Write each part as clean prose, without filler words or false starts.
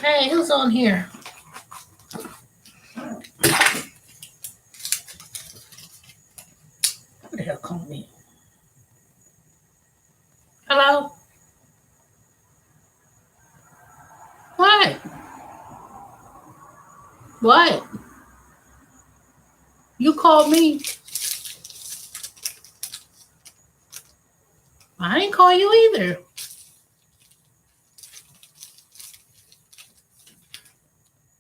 Hey, who's on here? Who the hell called me? Hello? What? What? You called me? I didn't call you either.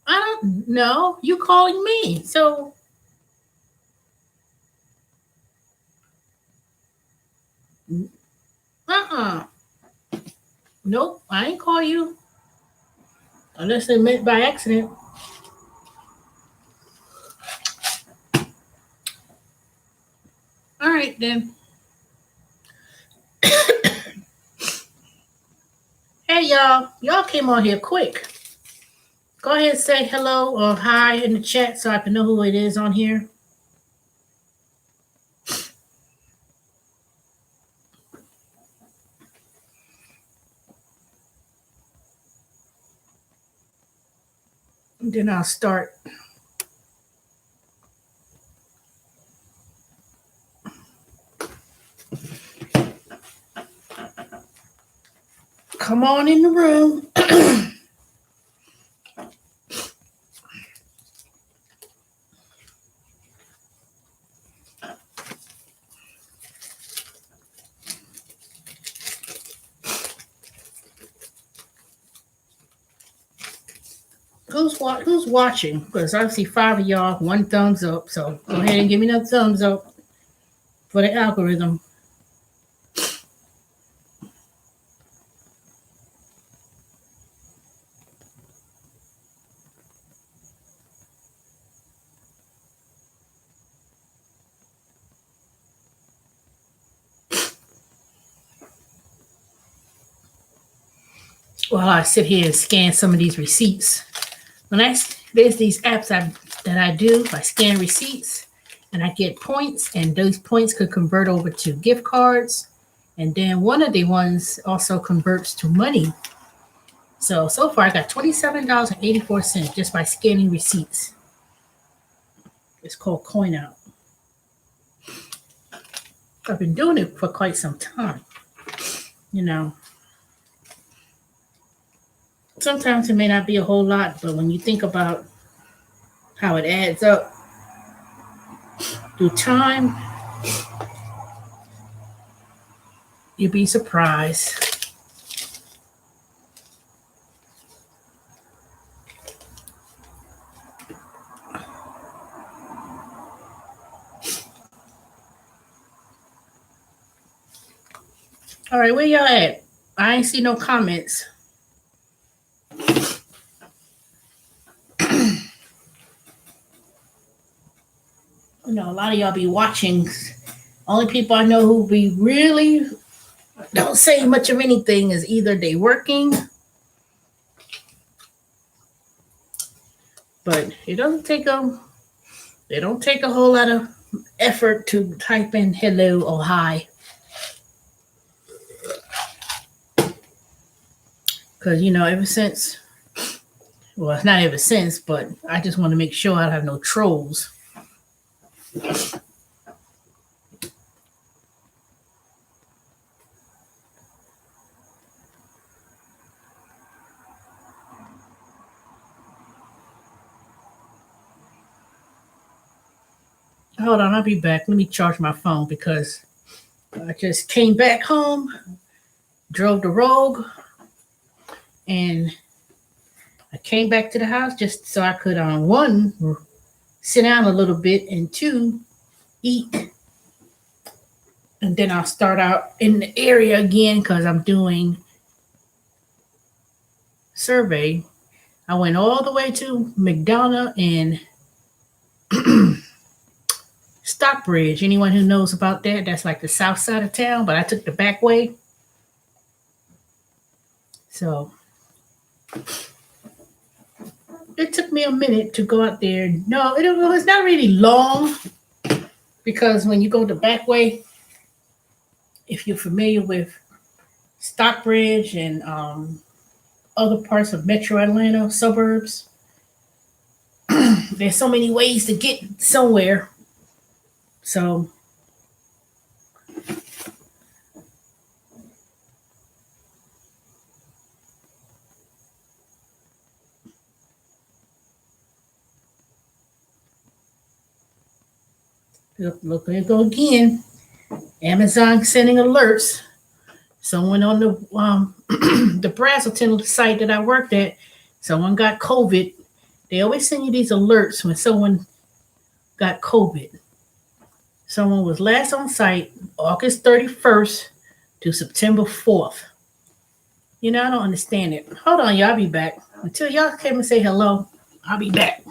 I don't know. You calling me. So, nope, I didn't call you. Unless they meant by accident. All right, then. Hey, y'all. Y'all came on here quick. Go ahead and say hello or hi in the chat so I can know who it is on here. And then I'll start. Come on in the room. Who's watching? Because I see 5 of y'all, 1 thumbs up. So go ahead and give me another thumbs up for the algorithm. While I sit here and scan some of these receipts. There's these apps that I do. I scan receipts and I get points, and those points could convert over to gift cards. And then one of the ones also converts to money. So far I got $27.84 just by scanning receipts. It's called Coin Out. I've been doing it for quite some time. You know, sometimes it may not be a whole lot, but when you think about how it adds up through time, you'd be surprised. All right, where y'all at? I ain't see no comments. You know, a lot of y'all be watching. Only people I know who be really don't say much of anything is either they working, but it doesn't take they don't take a whole lot of effort to type in hello or hi. Because, you know, ever since, well, not ever since, but I just want to make sure I don't have no trolls. Hold on, I'll be back. Let me charge my phone because I just came back home, drove the Rogue, and I came back to the house just so I could, 1, sit down a little bit, and 2, eat. And then I'll start out in the area again because I'm doing survey. I went all the way to McDonough and Stockbridge. Anyone who knows about that, that's like the south side of town, but I took the back way. So it took me a minute to go out there. No, it was not really long because when you go the back way, if you're familiar with Stockbridge and other parts of Metro Atlanta suburbs, there's so many ways to get somewhere. So look, there go again. Amazon sending alerts. Someone on the the Brazelton site that I worked at, someone got COVID. They always send you these alerts when someone got COVID. Someone was last on site August 31st to September 4th. You know, I don't understand it. Hold on, y'all. I'll be back. Until y'all came and say hello, I'll be back.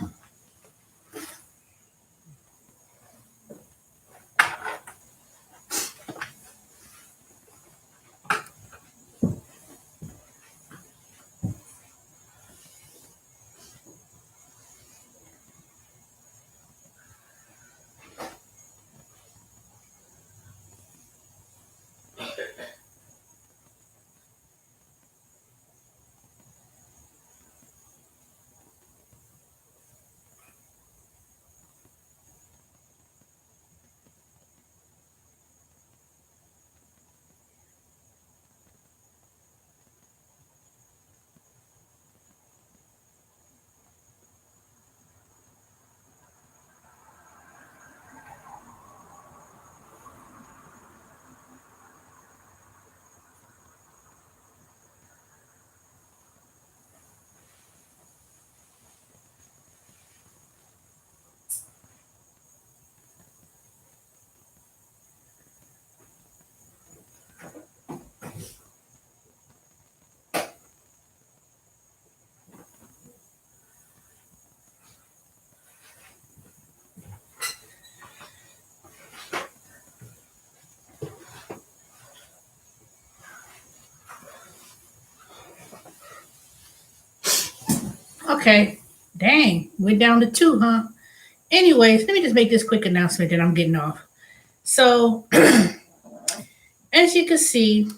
Okay. Dang. Went down to 2, huh? Anyways, let me just make this quick announcement that I'm getting off. So, as you can see,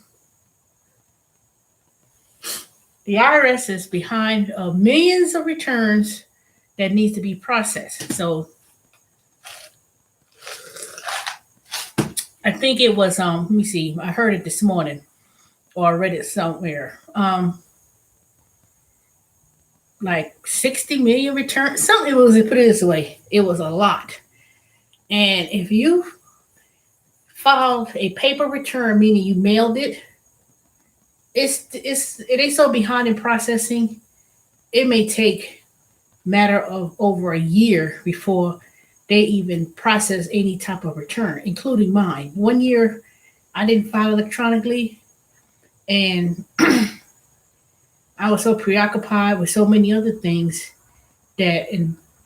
the IRS is behind millions of returns that needs to be processed. So, I think it was let me see. I heard it this morning or I read it somewhere. Like 60 million returns. Something, it was, put it this way, it was a lot. And if you filed a paper return, meaning you mailed it, it is so behind in processing. It may take matter of over a year before they even process any type of return, including mine. 1 year I didn't file electronically, and I was so preoccupied with so many other things that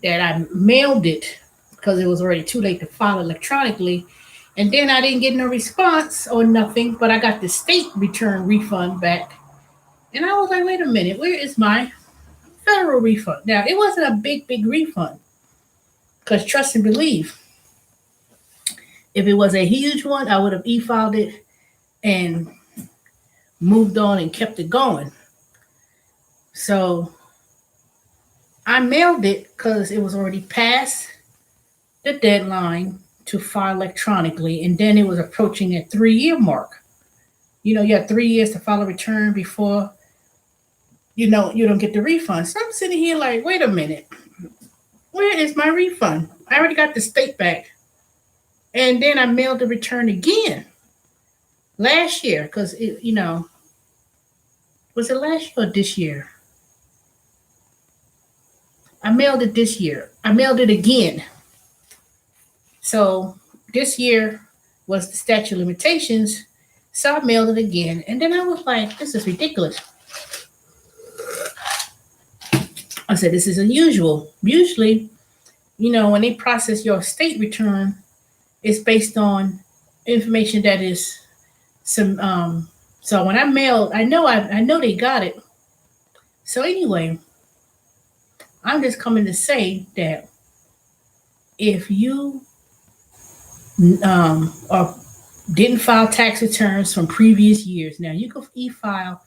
I mailed it because it was already too late to file electronically. And then I didn't get no response or nothing, but I got the state return refund back. And I was like, wait a minute, where is my federal refund? Now, it wasn't a big refund because trust and believe, if it was a huge one, I would have e-filed it and moved on and kept it going. So I mailed it because it was already past the deadline to file electronically, and then it was approaching that 3 year mark. You have 3 years to file a return before you don't get the refund. So I'm sitting here like, wait a minute, where is my refund? I already got the state back, and then I mailed the return again last year because was it last year or this year? I mailed it this year. I mailed it again. So this year was the statute of limitations. So I mailed it again. And then I was like, this is ridiculous. I said, this is unusual. Usually when they process your state return, it's based on information that is some. So when I mailed, I know they got it. So anyway, I'm just coming to say that if you or didn't file tax returns from previous years, now you can e-file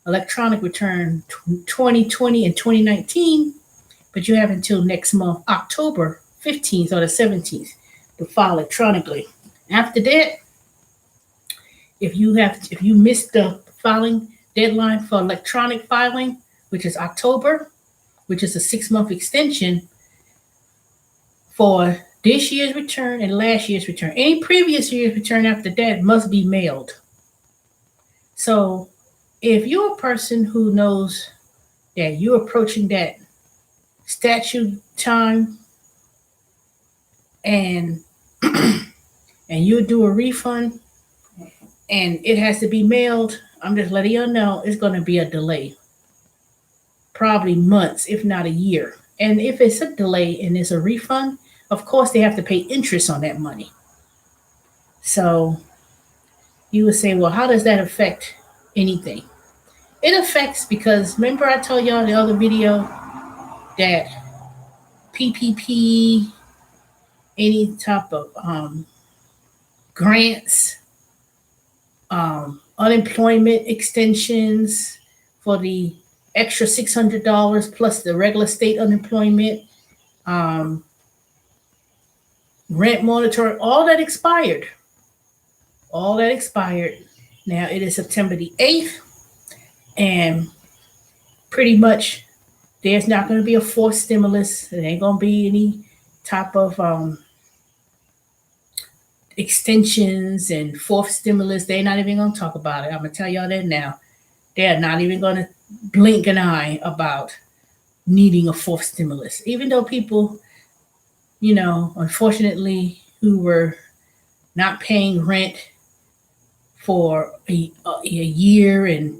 electronic return 2020 and 2019, but you have until next month, October 15th or the 17th, to file electronically. After that, if you missed the filing deadline for electronic filing, which is October, which is a 6-month extension for this year's return and last year's return. Any previous year's return after that must be mailed. So if you're a person who knows that you're approaching that statute time and and you do a refund and it has to be mailed, I'm just letting you know it's going to be a delay. Probably months, if not a year. And if it's a delay and it's a refund, of course they have to pay interest on that money. So you would say, well, how does that affect anything? It affects because remember I told y'all in the other video that PPP, any type of grants, unemployment extensions for the extra $600 plus the regular state unemployment, rent moratorium, all that expired. All that expired. Now it is September the 8th, and pretty much there's not going to be a fourth stimulus. There ain't going to be any type of extensions and fourth stimulus. They're not even going to talk about it. I'm going to tell y'all that now. They're not even going to blink an eye about needing a fourth stimulus. Even though people, unfortunately, who were not paying rent for a year and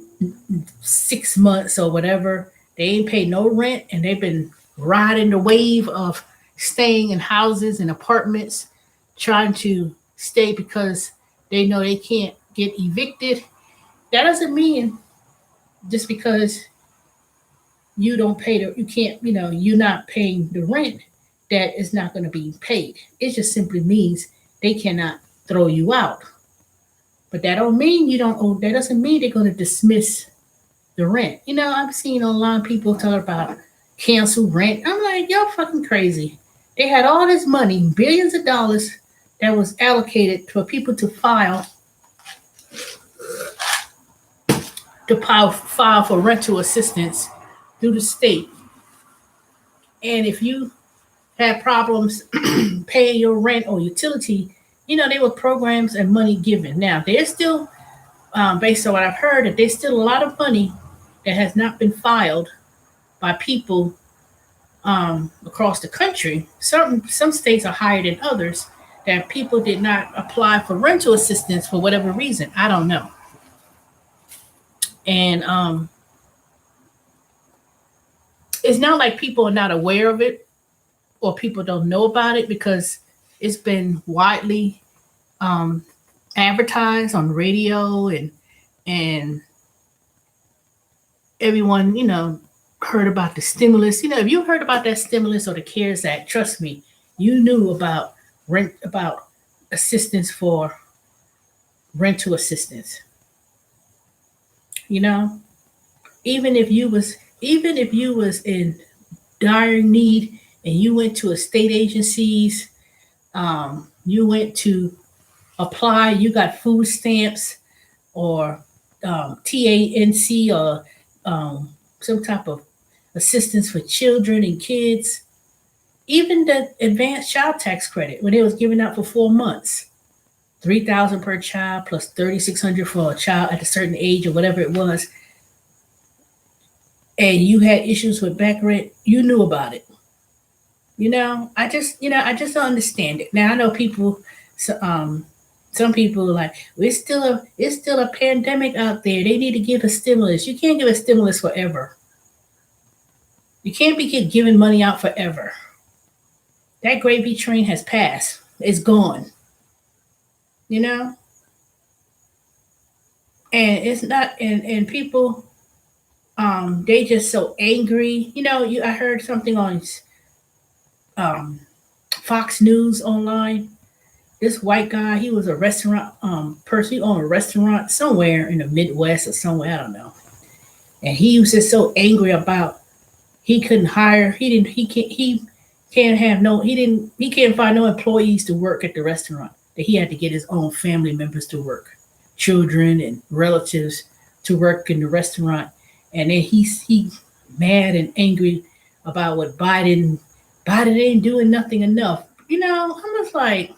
6 months or whatever, they ain't paid no rent, and they've been riding the wave of staying in houses and apartments, trying to stay because they know they can't get evicted. That doesn't mean just because you don't pay you're not paying the rent, that is not going to be paid. It just simply means they cannot throw you out. But that don't mean you don't owe. That doesn't mean they're going to dismiss the rent. I've seen a lot of people talk about cancel rent. I'm like, y'all fucking crazy. They had all this money, billions of dollars, that was allocated for people to file for rental assistance through the state. And if you had problems paying your rent or utility, there were programs and money given. Now, there's still, based on what I've heard, that there's still a lot of money that has not been filed by people across the country. Some states are higher than others, that people did not apply for rental assistance for whatever reason. I don't know. And it's not like people are not aware of it or people don't know about it, because it's been widely advertised on radio, and everyone heard about the stimulus. If you heard about that stimulus or the CARES Act, trust me, you knew about assistance for rental assistance. Even if you was in dire need and you went to a state agencies, you went to apply, you got food stamps or TANC or some type of assistance for children and kids. Even the advanced child tax credit, when it was given out for 4 months, $3,000 per child plus $3,600 for a child at a certain age or whatever it was, and you had issues with back rent, you knew about it. I just don't understand it. Now I know people, some people are like, it's still a pandemic out there. They need to give a stimulus. You can't give a stimulus forever. You can't be giving money out forever. That gravy train has passed. It's gone. You know, and it's not. And people, they just so angry. I heard something on um Fox News online. This white guy, he was a restaurant person. He owned a restaurant somewhere in the Midwest or somewhere, I don't know. And he was just so angry about he couldn't hire. He can't have no. He can't find no employees to work at the restaurant. That he had to get his own family members to work, children and relatives to work in the restaurant. And then he mad and angry about what Biden ain't doing nothing enough. I'm just like,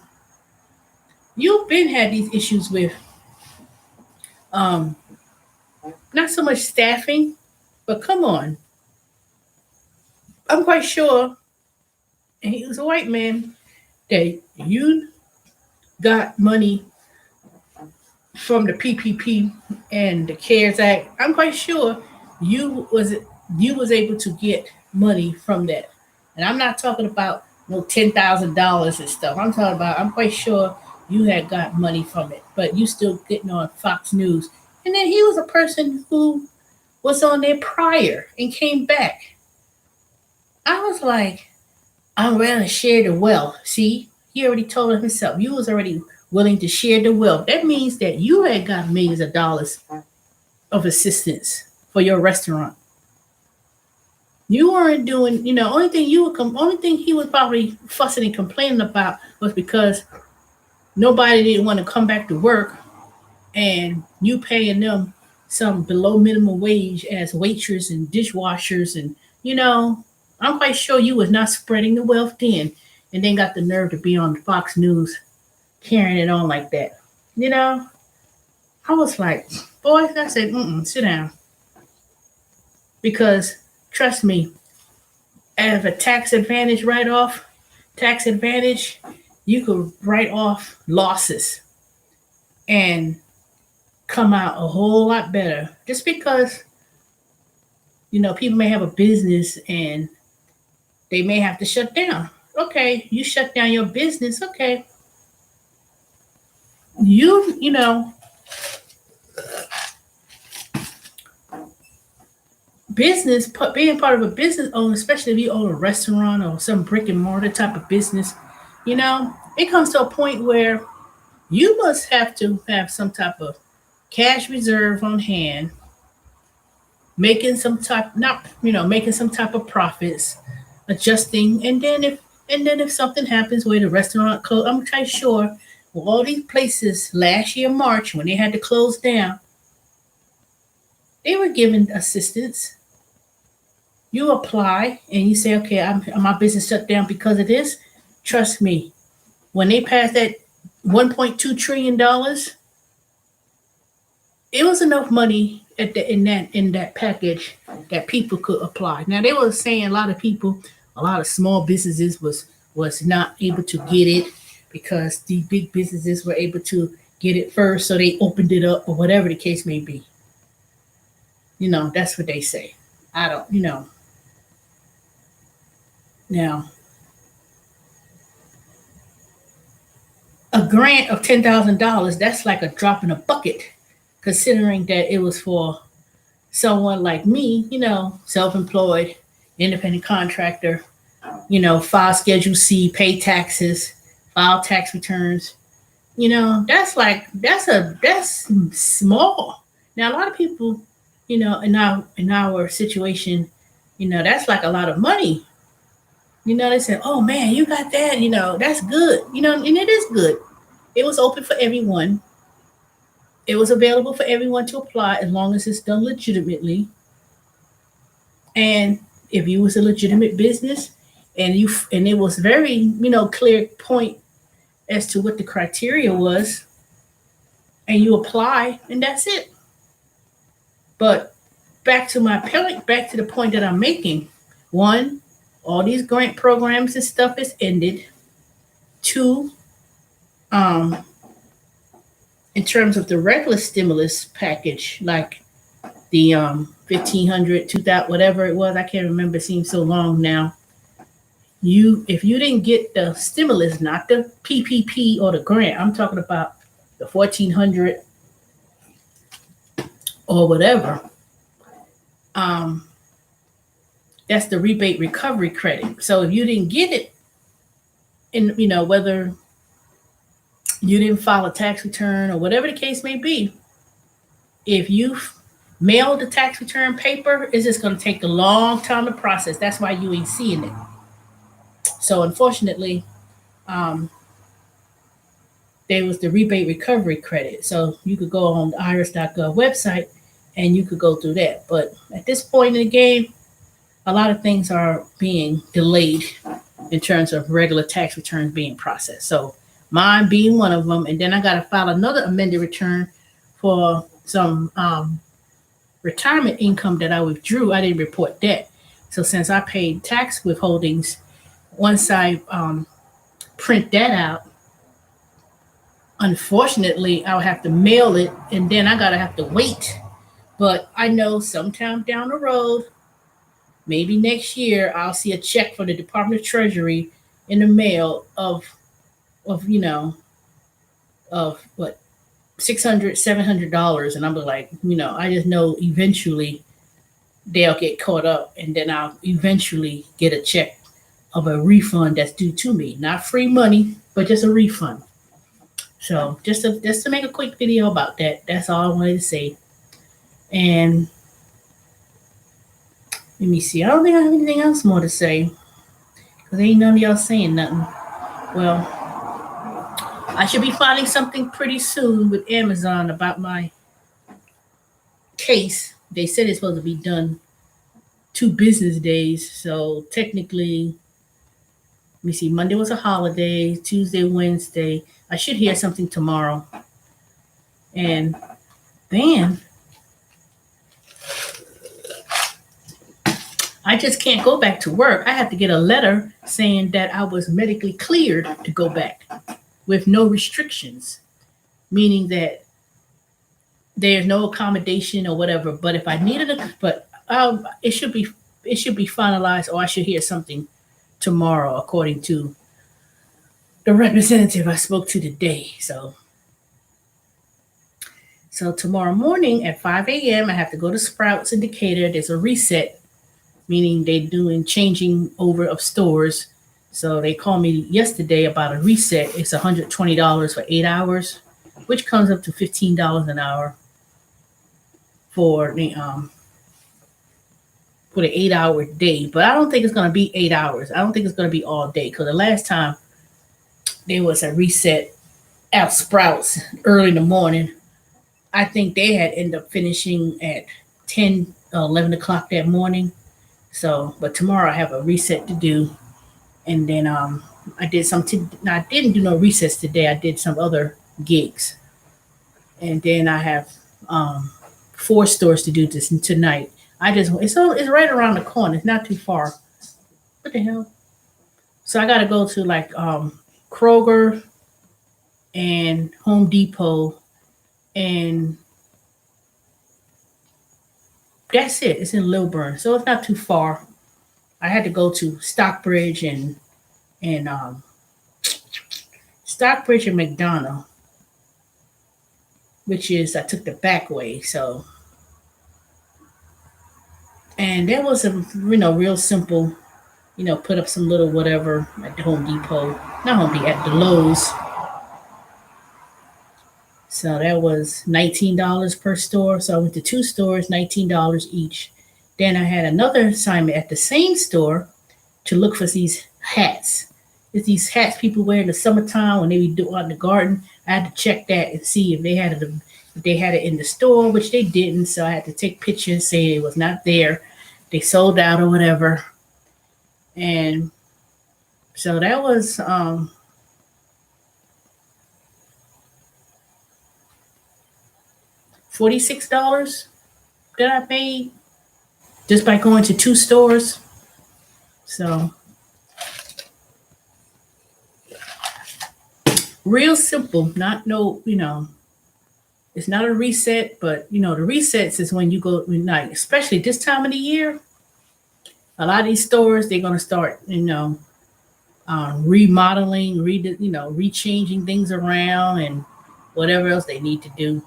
you've been had these issues with um not so much staffing, but come on. I'm quite sure, and he was a white man, that you got money from the PPP and the CARES Act. I'm quite sure you was able to get money from that. And I'm not talking about no $10,000 and stuff. I'm quite sure you had got money from it, but you still getting on Fox News. And then he was a person who was on there prior and came back. I was like, I'm ready to share the wealth. See, he already told it himself. You was already willing to share the wealth. That means that you had got millions of dollars of assistance for your restaurant. You weren't doing, only thing he was probably fussing and complaining about was because nobody didn't want to come back to work, and you paying them some below minimum wage as waitress and dishwashers, and you know, I'm quite sure you was not spreading the wealth then, and then got the nerve to be on Fox News carrying it on like that. You know, I was like, boy, I said, sit down, because trust me, as a tax advantage, you could write off losses and come out a whole lot better. Just because people may have a business and they may have to shut down. Okay, you shut down your business. Okay, you know business, being part of a business owner, especially if you own a restaurant or some brick and mortar type of business, it comes to a point where you must have to have some type of cash reserve on hand, making some type not making some type of profits, adjusting, and then if something happens where the restaurant close, I'm quite sure with all these places last year March when they had to close down, they were given assistance. You apply and you say, okay, my business shut down because of this. Trust me, when they passed that $1.2 trillion, it was enough money in that package that people could apply. Now they were saying a lot of small businesses was not able to get it because the big businesses were able to get it first, so they opened it up or whatever the case may be. That's what they say. I don't, now a grant of $10,000, that's like a drop in a bucket, considering that it was for someone like me, self-employed, independent contractor, file Schedule C, pay taxes, file tax returns. That's small. Now a lot of people, in our situation, that's like a lot of money. They say, "Oh man, you got that. That's good. And it is good. It was open for everyone. It was available for everyone to apply as long as it's done legitimately. And if you was a legitimate business, and it was very clear point as to what the criteria was, and you apply, and that's it. But back to the point that I'm making. One, all these grant programs and stuff is ended. Two, um, in terms of the regular stimulus package, like the 1,500, 2,000, whatever it was, I can't remember. It seems so long now. if you didn't get the stimulus, not the PPP or the grant, I'm talking about the 1400 or whatever. Um, that's the rebate recovery credit. So if you didn't get it, and whether you didn't file a tax return or whatever the case may be, if you mail the tax return paper, it's just going to take a long time to process. That's why you ain't seeing it. So unfortunately, um, there was the rebate recovery credit. So you could go on the IRS.gov website and you could go through that. But at this point in the game, a lot of things are being delayed in terms of regular tax returns being processed. So mine being one of them, and then I got to file another amended return for some retirement income that I withdrew. I didn't report that. So since I paid tax withholdings, once I print that out, unfortunately, I'll have to mail it, and then I gotta have to wait. But I know sometime down the road, maybe next year, I'll see a check from the Department of Treasury in the mail of of what, $600, $700, and I'm like, I just know eventually they'll get caught up, and then I'll eventually get a check of a refund that's due to me, not free money, but just a refund. So just to make a quick video about that. That's all I wanted to say. And let me see. I don't think I have anything else more to say because ain't none of y'all saying nothing. Well, I should be filing something pretty soon with Amazon about my case. They said it's supposed to be done 2 business days. So technically, let me see. Monday was a holiday. Tuesday, Wednesday. I should hear something tomorrow. And then I just can't go back to work. I have to get a letter saying that I was medically cleared to go back with no restrictions, meaning that there's no accommodation or whatever. But if I needed it, it should be finalized, or I should hear something tomorrow, according to the representative I spoke to today. So tomorrow morning at 5 a.m., I have to go to Sprouts in Decatur. There's a reset, meaning they're doing changing over of stores. So they called me yesterday about a reset. It's $120 for 8 hours, which comes up to $15 an hour for the 8-hour day. But I don't think it's going to be 8 hours. I don't think it's going to be all day, because the last time there was a reset at Sprouts early in the morning, I think they had ended up finishing at 10, 11 o'clock that morning. So, but tomorrow I have a reset to do. And then I did some, I didn't do no resets today. I did some other gigs. And then I have 4 stores to do this tonight. It's right around the corner. It's not too far. What the hell? So I got to go to like Kroger and Home Depot, and that's it. It's in Lilburn, so it's not too far. I had to go to Stockbridge and Stockbridge and McDonough, which is, I took the back way. So, and there was a real simple, put up some little whatever at the Home Depot, not Home Depot, at the Lowe's. So that was $19 per store. So I went to 2 stores, $19 each. Then I had another assignment at the same store to look for these hats. It's these hats people wear in the summertime when they be doing out in the garden. I had to check that and see if they had it in the store, which they didn't. So I had to take pictures, say it was not there. They sold out or whatever. And so that was $46 that I paid just by going to 2 stores. So real simple, it's not a reset, but the resets is when you go night, especially this time of the year. A lot of these stores, they're gonna start, remodeling, rechanging things around and whatever else they need to do.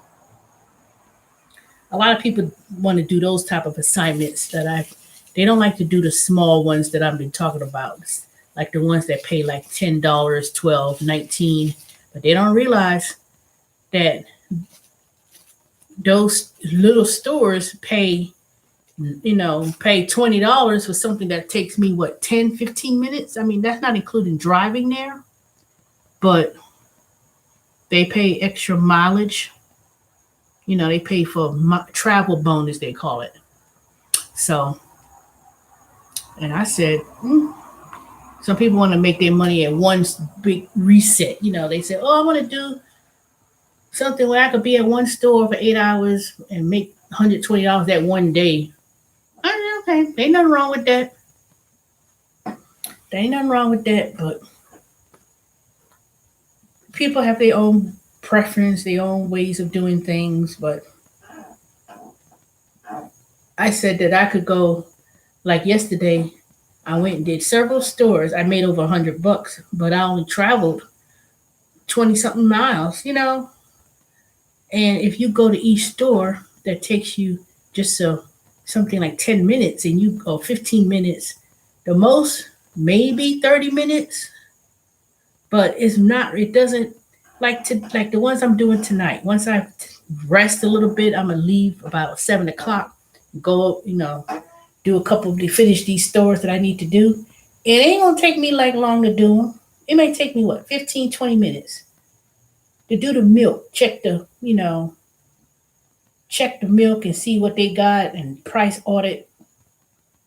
A lot of people want to do those type of assignments they don't like to do the small ones that I've been talking about, like the ones that pay like $10, 12, 19, but they don't realize that those little stores pay $20 for something that takes me what 10, 15 minutes. I mean, that's not including driving there, but they pay extra mileage. They pay for travel bonus, they call it. So, and I said, some people want to make their money at one big reset. They say, oh, I want to do something where I could be at one store for 8 hours and make $120 that one day. I said, okay, there ain't nothing wrong with that. There ain't nothing wrong with that, but people have their own preference, their own ways of doing things. But I said that I could go, like yesterday, I went and did several stores. I made over $100, but I only traveled 20 something miles, And if you go to each store, that takes you just something like 10 minutes and you go 15 minutes, the most, maybe 30 minutes. But it doesn't like the ones I'm doing tonight. Once I rest a little bit, I'm gonna leave about 7 o'clock, go, do finish these stores that I need to do. It ain't gonna take me like long to do them. It may take me 15, 20 minutes to do the milk, check the milk and see what they got and price audit,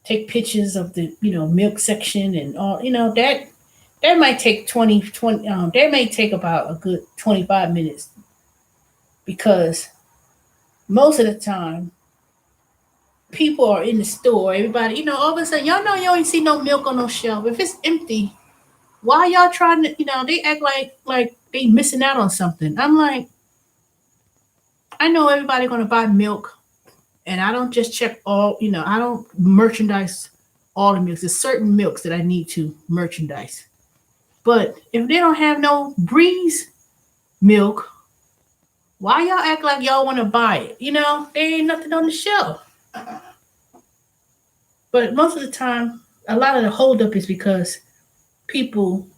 take pictures of the, milk section and all, that might take 20, that may take about a good 25 minutes because most of the time people are in the store, everybody, all of a sudden, y'all know you ain't see no milk on no shelf. If it's empty, why y'all trying to, they act like they missing out on something. I'm like, I know everybody gonna buy milk and I don't just check all, I don't merchandise all the milks. There's certain milks that I need to merchandise. But if they don't have no breeze milk, why y'all act like y'all want to buy it? There ain't nothing on the shelf. But most of the time, a lot of the holdup is because people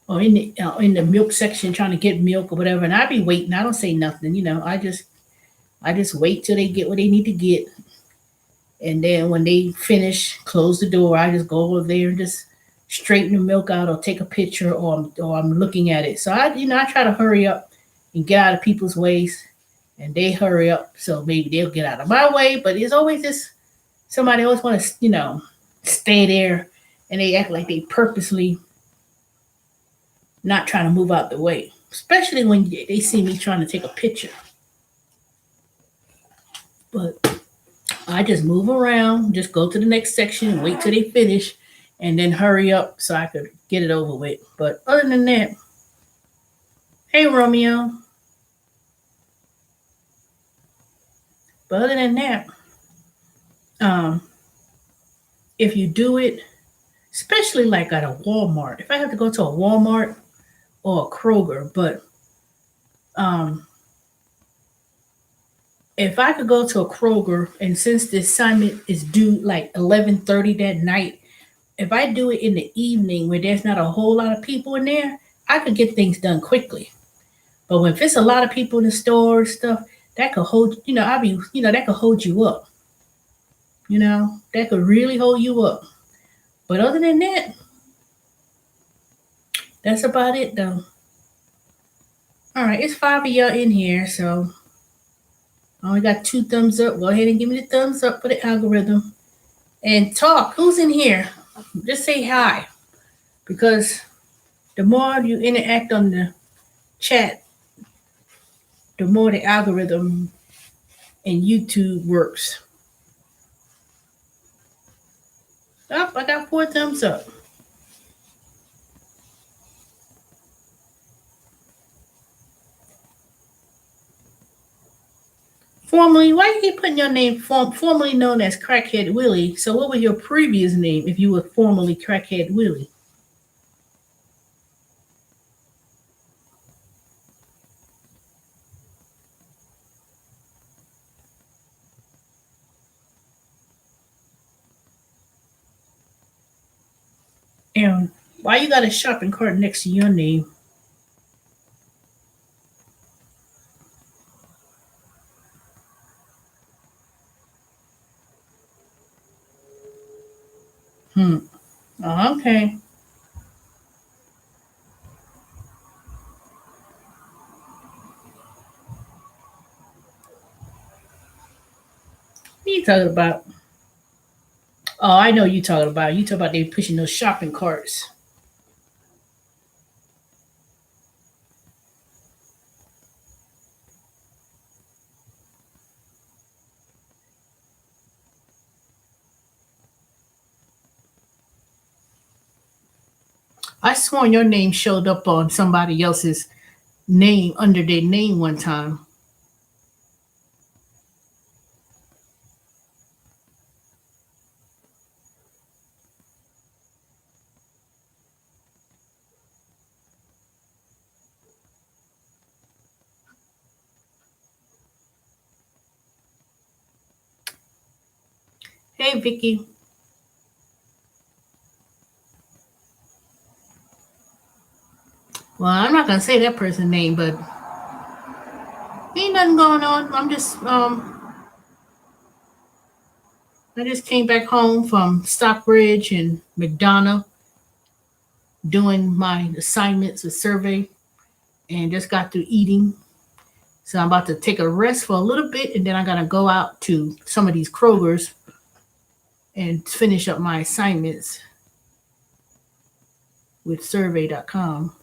are in the milk section trying to get milk or whatever, and I be waiting. I don't say nothing. I just wait till they get what they need to get, and then when they finish, close the door. I just go over there and just straighten the milk out or take a picture or I'm looking at it. So I try to hurry up and get out of people's ways and they hurry up. So maybe they'll get out of my way, but there's always somebody always want to, stay there and they act like they purposely not trying to move out the way, especially when they see me trying to take a picture. But I just move around, just go to the next section and wait till they finish and then hurry up so I could get it over with. But other than that, hey, Romeo. But other than that, if you do it, especially like at a Walmart, if I have to go to a Walmart or a Kroger, but if I could go to a Kroger and since the assignment is due like 11:30 that night, if I do it in the evening where there's not a whole lot of people in there, I could get things done quickly. But when it's a lot of people in the store and stuff, that could hold, that could hold you up. That could really hold you up. But other than that, that's about it though. All right, it's 5 of y'all in here, so I only got 2 thumbs up. Go ahead and give me the thumbs up for the algorithm. And talk. Who's in here? Just say hi. Because the more you interact on the chat, the more the algorithm in YouTube works. Oh, I got 4 thumbs up. Formerly, why you keep putting your name formerly known as Crackhead Willie? So what was your previous name if you were formerly Crackhead Willie? And why you got a shopping cart next to your name? Hmm. Oh, okay. What you talking about? Oh, I know you talking about. You talking about they pushing those shopping carts. I sworn your name showed up on somebody else's name under their name one time. Hey, Vicky. Well, I'm not gonna say that person's name, but ain't nothing going on. I just came back home from Stockbridge and McDonough doing my assignments, a survey, and just got through eating. So I'm about to take a rest for a little bit, and then I'm gonna go out to some of these Krogers and finish up my assignments with survey.com.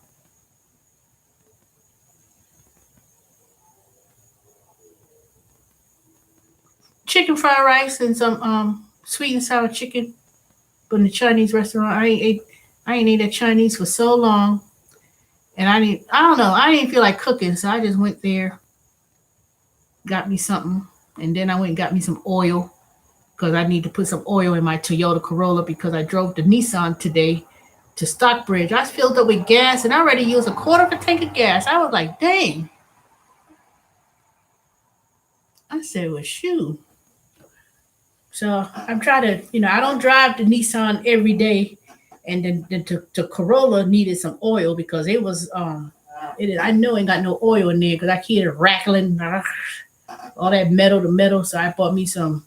Chicken fried rice and some sweet and sour chicken from the Chinese restaurant. I ain't ate that Chinese for so long, and I don't know, I didn't feel like cooking, so I just went there, got me something, and then I went and got me some oil because I need to put some oil in my Toyota Corolla because I drove the Nissan today to Stockbridge. I filled up with gas and I already used a quarter of a tank of gas. I was like, dang. I said, well, shoot. So I'm trying to, I don't drive the Nissan every day. And then the Corolla needed some oil because it was, I know it ain't got no oil in there because I hear it rattling, all that metal to metal. So I bought me some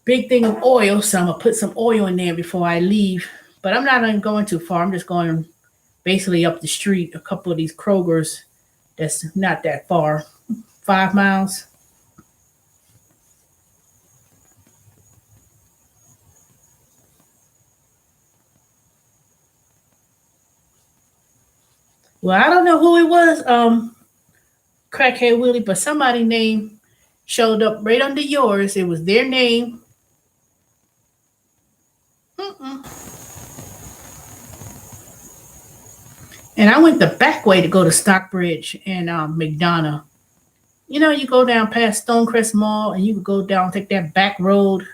big thing of oil. So I'm going to put some oil in there before I leave. But I'm not even going too far. I'm just going basically up the street, a couple of these Krogers that's not that far, 5 miles. Well, I don't know who it was, Crackhead Willie, but somebody name showed up right under yours. It was their name. Mm-mm. And I went the back way to go to Stockbridge and McDonough. You go down past Stonecrest Mall and you go down, take that back road.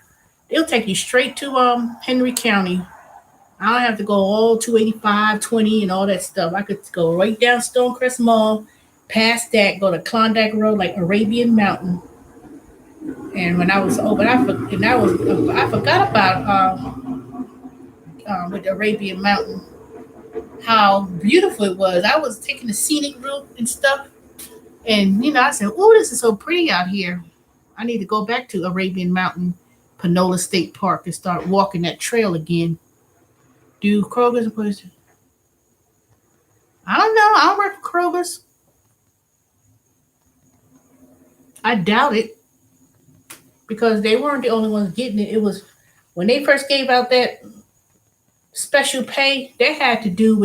They'll take you straight to Henry County. I don't have to go all 285, 20, and all that stuff. I could go right down Stonecrest Mall, past that, go to Klondike Road, like Arabian Mountain. And when I was open, I forgot about with the Arabian Mountain how beautiful it was. I was taking the scenic route and stuff, and I said, "Oh, this is so pretty out here. I need to go back to Arabian Mountain, Panola State Park, and start walking that trail again." Do Kroger's a place? I don't know. I don't work for Kroger's. I doubt it because they weren't the only ones getting it. It was when they first gave out that special pay. That had to do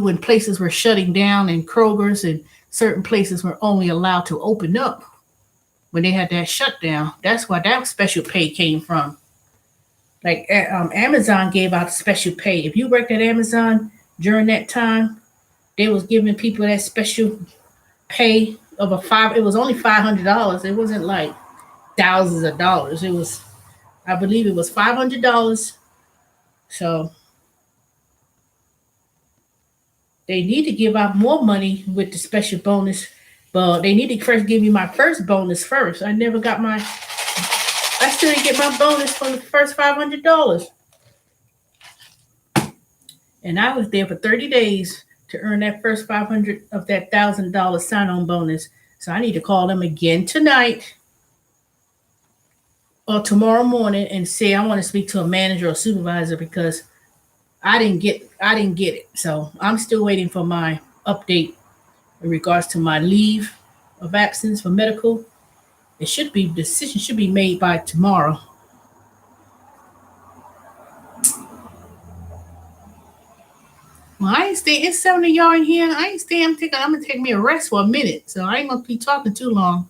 when places were shutting down and Kroger's and certain places were only allowed to open up when they had that shutdown. That's why that special pay came from. Like Amazon gave out special pay. If you worked at Amazon during that time, they was giving people that special pay of a five. It was only $500. It wasn't like thousands of dollars. It was, I believe, it was $500. So they need to give out more money with the special bonus, but they need to first give me my first bonus first. I never got my. I still didn't get my bonus from the first $500. And I was there for 30 days to earn that first 500 of that $1,000 sign-on bonus. So I need to call them again tonight or tomorrow morning and say I want to speak to a manager or supervisor because I didn't get it. So I'm still waiting for my update in regards to my leave of absence for medical. Decision should be made by tomorrow. Well, I ain't stay. It's 7 of y'all in here. I ain't staying. I'm gonna take me a rest for a minute, so I ain't gonna be talking too long.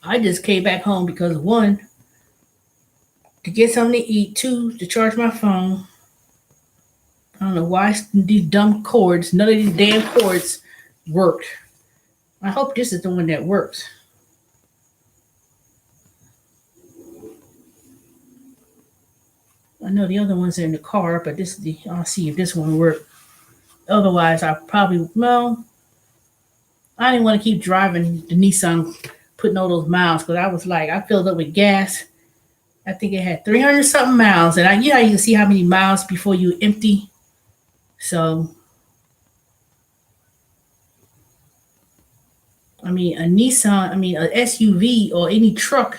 I just came back home because one, to get something to eat, two, to charge my phone. I don't know why these dumb cords, none of these damn cords worked. I hope this is the one that works. I know the other ones are in the car, but I'll see if this one works. Otherwise, I didn't want to keep driving the Nissan, putting all those miles, because I was like, I filled up with gas. I think it had 300 something miles. And you can see how many miles before you empty. So, a SUV or any truck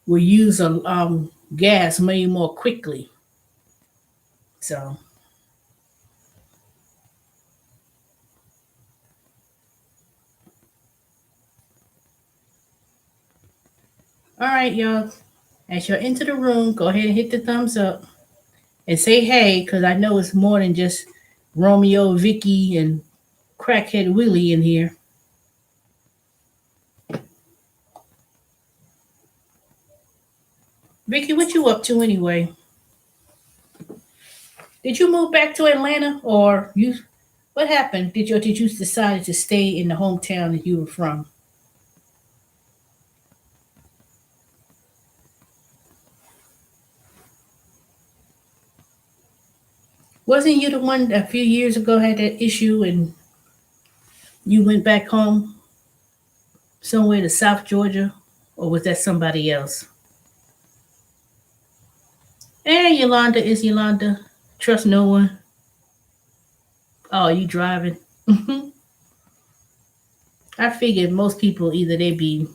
will use a gas maybe more quickly. So, all right, y'all. As you're into the room, go ahead and hit the thumbs up and say hey, because I know it's more than just Romeo, Vicky, and crackhead Willie in here. Vicky, what you up to anyway? Did you move back to Atlanta, or you? What happened? Did you decide to stay in the hometown that you were from? Wasn't you the one that a few years ago had that issue and you went back home somewhere to South Georgia, or was that somebody else? Hey, Yolanda, is Yolanda? Trust no one. Oh, you driving? I figured most people either they be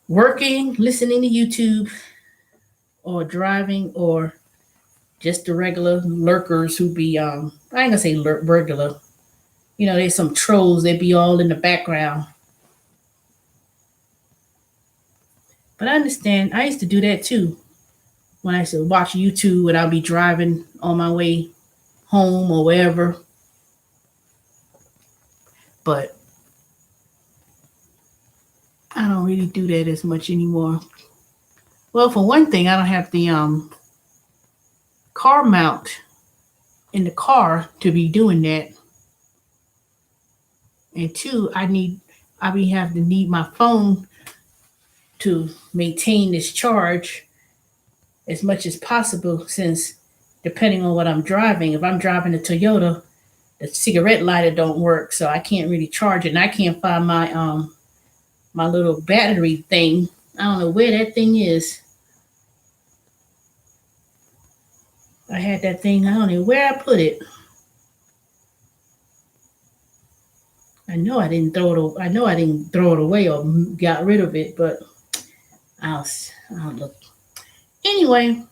working, listening to YouTube, or driving, or just the regular lurkers who be I ain't gonna say regular. There's some trolls that be all in the background. But I understand. I used to do that too. When I used to watch YouTube and I'll be driving on my way home or wherever. But I don't really do that as much anymore. Well, for one thing, I don't have the car mount in the car to be doing that. And two, I be having to need my phone to maintain this charge as much as possible, since depending on what I'm driving, if I'm driving a Toyota, the cigarette lighter don't work, so I can't really charge it, and I can't find my little battery thing. I don't know where that thing is. I had that thing. I don't know where I put it. I know I didn't throw it away or got rid of it, but I'll look. Anyway,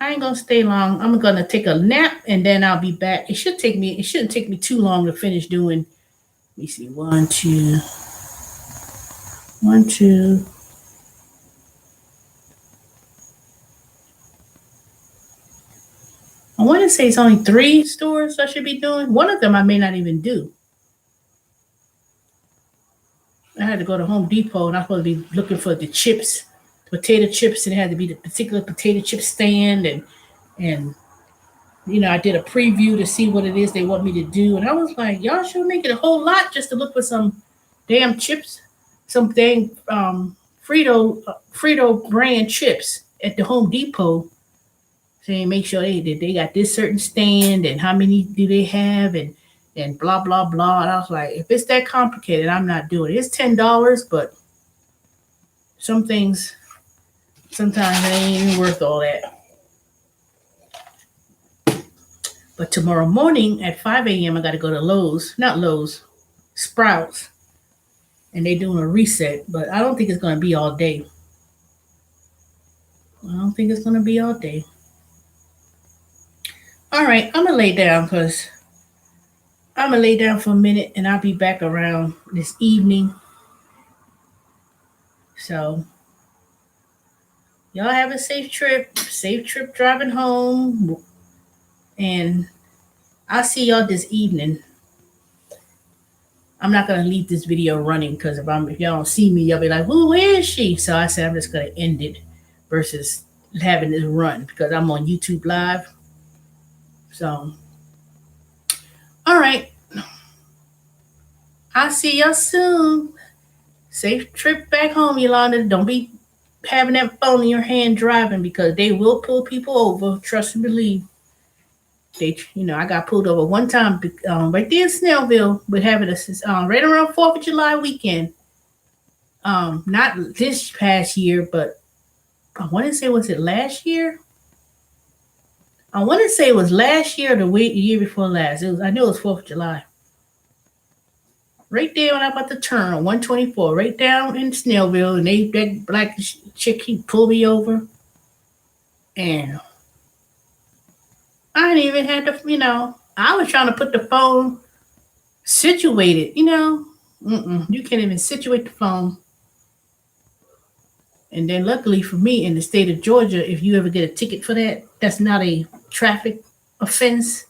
I ain't gonna stay long. I'm gonna take a nap and then I'll be back. It shouldn't take me too long to finish doing. Let me see. One, two. I want to say it's only 3 stores I should be doing. One of them I may not even do. I had to go to Home Depot and I was supposed to be looking for the chips, potato chips, and it had to be the particular potato chip stand, and I did a preview to see what it is they want me to do, and I was like, y'all should make it a whole lot just to look for some damn chips, some dang Frito brand chips at the Home Depot. saying make sure they got this certain stand and how many do they have and blah blah blah. And I was like, if it's that complicated, I'm not doing it. It's $10, but some things sometimes it ain't even worth all that. But tomorrow morning at 5 a.m. I got to go to Sprouts, and they're doing a reset. But I don't think it's going to be all day. I don't think it's going to be all day. All right, I'm going to lay down for a minute, and I'll be back around this evening. So, y'all have a safe trip driving home, and I'll see y'all this evening. I'm not going to leave this video running because if y'all don't see me, y'all be like, "Who? Where is she?" So I said I'm just going to end it versus having this run because I'm on YouTube Live. So, all right. I'll see y'all soon. Safe trip back home, Yolanda. Don't be having that phone in your hand driving because they will pull people over. Trust and believe. I got pulled over one time right there in Snellville with having right around 4th of July weekend. Not this past year, but I want to say, was it last year? I want to say it was last year or the year before last. I know it was 4th of July. Right there when I'm about to turn on 124, right down in Snellville, and that black chick, he pulled me over. And I didn't even have to, I was trying to put the phone situated, you can't even situate the phone. And then luckily for me in the state of Georgia, if you ever get a ticket for that, that's not a traffic offense.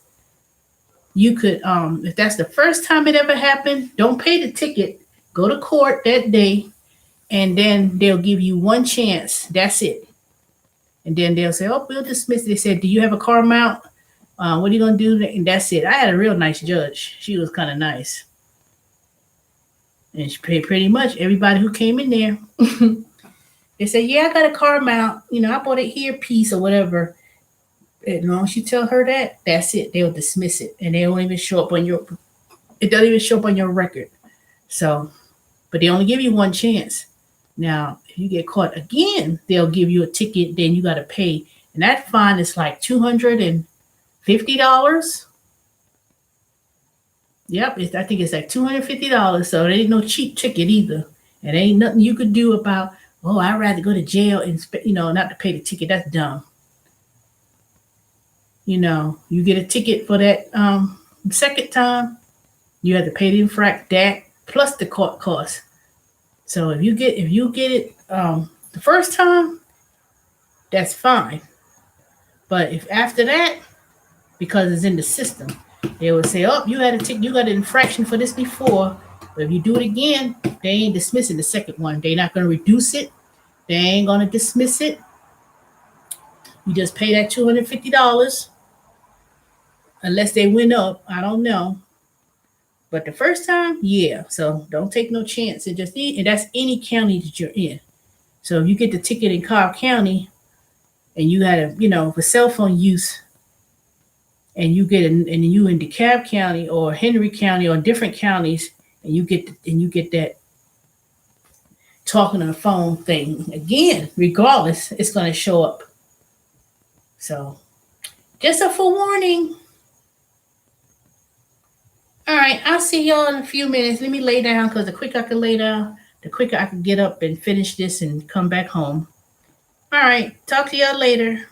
You could, if that's the first time it ever happened, don't pay the ticket. Go to court that day, and then they'll give you one chance. That's it. And then they'll say, "Oh, we'll dismiss it." They said, "Do you have a car mount? What are you going to do?" And that's it. I had a real nice judge. She was kind of nice. And she paid pretty much everybody who came in there. They said, "Yeah, I got a car mount. I bought it here, piece or whatever." As long as you tell her that, that's it. They'll dismiss it, and they don't even show up on your. It doesn't even show up on your record. So, but they only give you one chance. Now, if you get caught again, they'll give you a ticket. Then you got to pay, and that fine is like $250. Yep, I think it's like $250. So it ain't no cheap ticket either, and ain't nothing you could do about. Oh, I'd rather go to jail and not to pay the ticket. That's dumb. You get a ticket for that second time, you have to pay the infract that plus the court cost. So if you get it the first time, that's fine. But if after that, because it's in the system, they will say, "Oh, you had a ticket, you got an infraction for this before." But if you do it again, they ain't dismissing the second one. They're not going to reduce it. They ain't going to dismiss it. You just pay that $250. Unless they went up, I don't know. But the first time, yeah. So don't take no chance. And that's any county that you're in. So if you get the ticket in Cobb County, and you had for cell phone use, and you in DeKalb County or Henry County or different counties, and you get that talking on the phone thing again, regardless, it's going to show up. So just a forewarning. All right, I'll see y'all in a few minutes. Let me lay down because the quicker I can lay down, the quicker I can get up and finish this and come back home. All right, talk to y'all later.